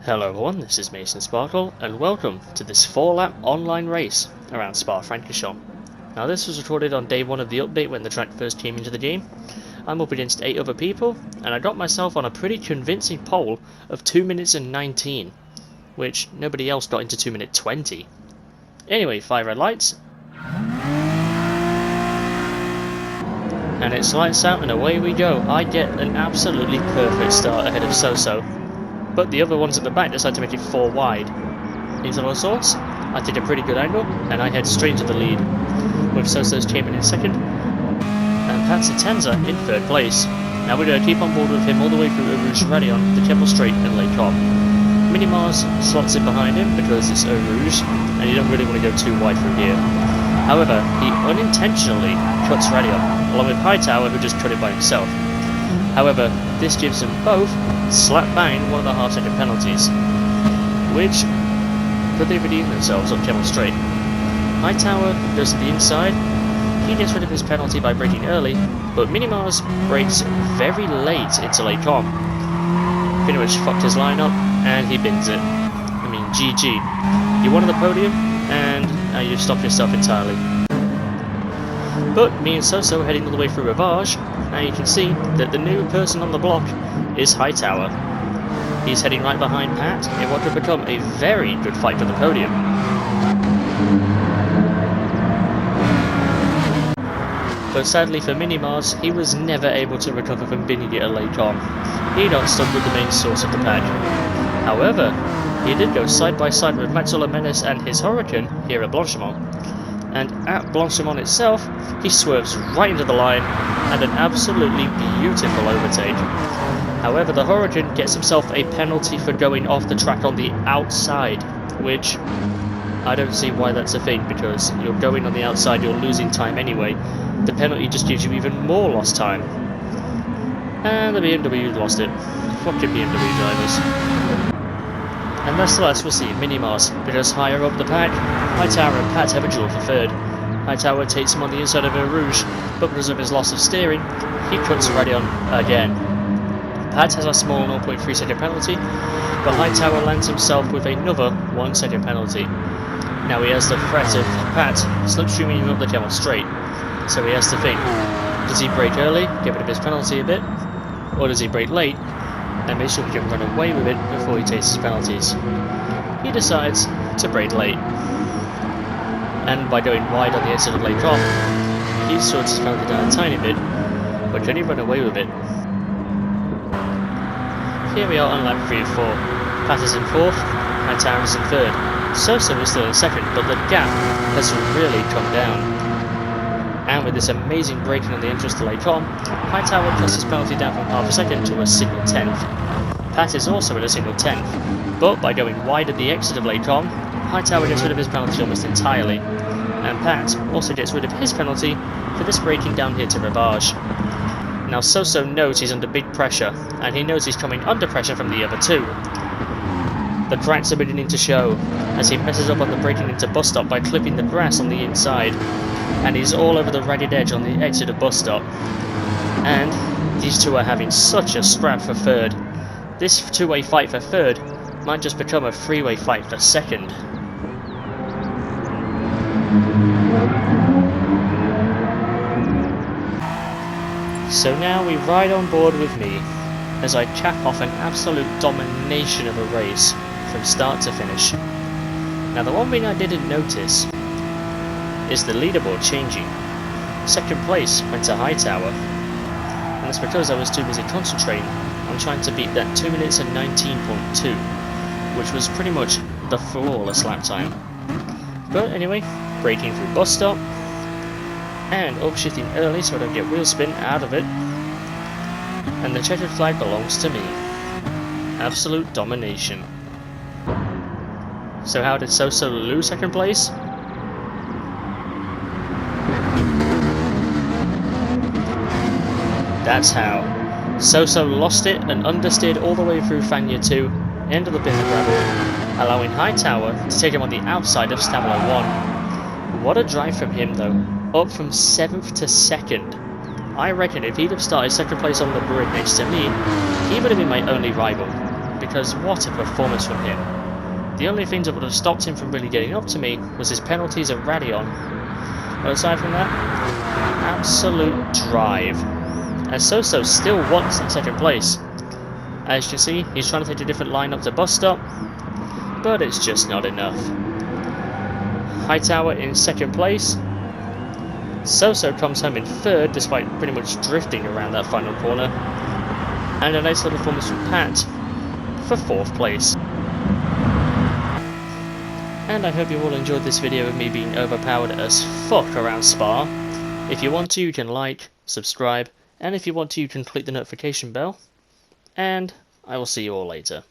Hello everyone, this is Mason Sparkle, and welcome to this 4-lap online race around Spa-Francorchamps. Now this was recorded on day 1 of the update when the track first came into the game. I'm up against 8 other people, and I got myself on a pretty convincing pole of 2 minutes and 19, which nobody else got into 2 minute 20. Anyway, 5 red lights, and it's lights out and away we go. I get an absolutely perfect start ahead of Soso. But the other ones at the back decide to make it 4 wide. Into all sorts, I take a pretty good angle, and I head straight into the lead, with Soso's Champion in second, and Patsatenza in third place. Now we're going to keep on board with him all the way through Eau Rouge Radion, the Keppel Straight and Lake Com. Minimars slots in behind him because it's Eau Rouge, and you don't really want to go too wide through here. However, he unintentionally cuts Radion, along with Hightower who just cut it by himself. However, this gives them both slap bang one of the half-second penalties, which could they redeem themselves on Keppel Straight. Hightower goes to the inside, he gets rid of his penalty by braking early, but Minimars brakes very late into Lake Com. Pretty much fucked his line up, and he bins it. I mean, GG. You wanted the podium, and now you've stopped yourself entirely. But me and Soso heading all the way through Ravage, now you can see that the new person on the block is Hightower. He's heading right behind Pat in what could become a very good fight for the podium. But sadly for Minimars, he was never able to recover from binning it at Lake Com. He got stuck with the main source of the pack. However, he did go side by side with Maxwell Menace and his Hurricane here at Blanchimont. And at Blanchimont itself, he swerves right into the line, and an absolutely beautiful overtake. However, the Hurricane gets himself a penalty for going off the track on the outside, which I don't see why that's a thing, because you're going on the outside, you're losing time anyway. The penalty just gives you even more lost time. And the BMW lost it. Fucking BMW drivers. And nevertheless, we'll see Minimars, because higher up the pack, Hightower and Pat have a duel for third. Hightower takes him on the inside of Eau Rouge, but because of his loss of steering, he cuts Radion again. Pat has a small 0.3 second penalty, but Hightower lands himself with another 1 second penalty. Now he has the threat of Pat slipstreaming up the Keppel Straight, so he has to think, does he brake early, get rid of his penalty a bit, or does he brake late, and make sure he can run away with it before he takes his penalties? He decides to brake late, and by going wide on the exit of Lake Com, he sorts his penalty down a tiny bit, but can he run away with it? Here we are on lap 3 of 4. Pat is in 4th, Hightower is in 3rd. Soso is still in 2nd, but the gap has really come down. And with this amazing braking on the entrance to Lake Com, Hightower cuts his penalty down from half a second to a single 10th. Pat is also at a single 10th, but by going wide at the exit of Lake Com, Hightower gets rid of his penalty almost entirely, and Pat also gets rid of his penalty for this braking down here to Ravage. Now Soso knows he's under big pressure, and he knows he's coming under pressure from the other two. The cracks are beginning to show, as he messes up on the braking into bus stop by clipping the grass on the inside, and he's all over the ragged edge on the exit of bus stop. And these two are having such a scrap for third. This two-way fight for third might just become a three-way fight for second. So now we ride on board with me as I cap off an absolute domination of a race from start to finish. Now the one thing I didn't notice is the leaderboard changing. Second place went to Hightower, and it's because I was too busy concentrating on trying to beat that 2 minutes and 19.2, which was pretty much the flawless lap time. But anyway, braking through bus stop, and upshifting early so I don't get wheel spin out of it, and the checkered flag belongs to me. Absolute domination. So how did Soso lose second place? That's how. Soso lost it and understeered all the way through Fagnes 2, ended up in the gravel, allowing Hightower to take him on the outside of Stavelot 1. What a drive from him though, up from 7th to 2nd. I reckon if he'd have started second place on the grid next to me, he would have been my only rival, because what a performance from him. The only thing that would have stopped him from really getting up to me was his penalties at Radion. But aside from that, absolute drive. And Soso still wants in second place. As you can see, he's trying to take a different line up the bus stop, but it's just not enough. Hightower in second place. Soso comes home in third despite pretty much drifting around that final corner. And a nice little performance from Pat for fourth place. And I hope you all enjoyed this video of me being overpowered as fuck around Spa. If you want to, you can like, subscribe, and if you want to, you can click the notification bell. And I will see you all later.